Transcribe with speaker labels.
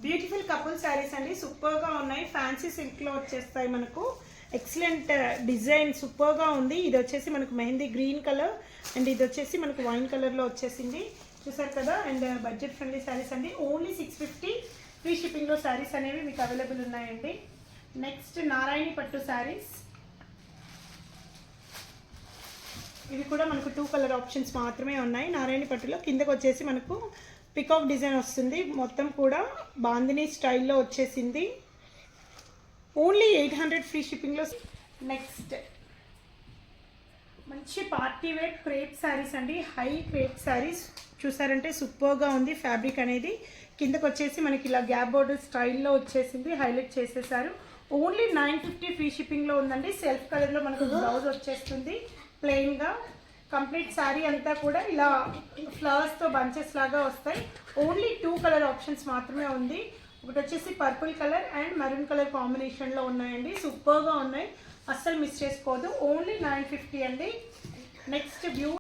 Speaker 1: Beautiful couple saris అండి, సూపర్గా ఉన్నాయి. ఫ్యాన్సీ సిల్క్లో వచ్చేస్తాయి మనకు. ఎక్సలెంట్ డిజైన్, సూపర్గా ఉంది. ఇది వచ్చేసి మనకు మెహందీ గ్రీన్ కలర్ అండ్ ఇది వచ్చేసి మనకు వైన్ కలర్లో వచ్చేసింది, చూసారు కదా. అండ్ బడ్జెట్ ఫ్రెండ్లీ శారీస్ అండి. ఓన్లీ 650 ఫ్రీ షిప్పింగ్లో శారీస్ అనేవి మీకు అవైలబుల్ ఉన్నాయండి. నెక్స్ట్ నారాయణి పట్టు శారీస్. ఇవి కూడా మనకు 2 కలర్ ఆప్షన్స్ మాత్రమే ఉన్నాయి. నారాయణ పట్టులో కిందకు వచ్చేసి మనకు పికాక్ డిజైన్ వస్తుంది, మొత్తం కూడా బాందిని స్టైల్లో వచ్చేసింది. ఓన్లీ 800 ఫ్రీ షిప్పింగ్లో. నెక్స్ట్ మంచి పార్టీ వేర్ క్రేప్ శారీస్ అండి, హై క్రేప్ శారీస్. చూసారంటే సూపర్గా ఉంది ఫ్యాబ్రిక్ అనేది. కిందకు వచ్చేసి మనకి ఇలా గ్యాప్ బోర్డర్ స్టైల్లో వచ్చేసింది, హైలైట్ చేసేసారు. ఓన్లీ 950 ఫ్రీ షిప్పింగ్లో ఉందండి. సెల్ఫ్ కలర్లో మనకు బ్లౌజ్ వచ్చేస్తుంది ప్లెయిన్గా. కంప్లీట్ శారీ అంతా కూడా ఇలా ఫ్లవర్స్తో బంచెస్ లాగా వస్తాయి. ఓన్లీ 2 కలర్ ఆప్షన్స్ మాత్రమే ఉంది. ఒకటి వచ్చేసి purple colour and maroon colour కాంబినేషన్లో ఉన్నాయండి. సూపర్గా ఉన్నాయి, అస్సలు మిస్ చేసుకోవద్దు. ఓన్లీ 950 అండి. నెక్స్ట్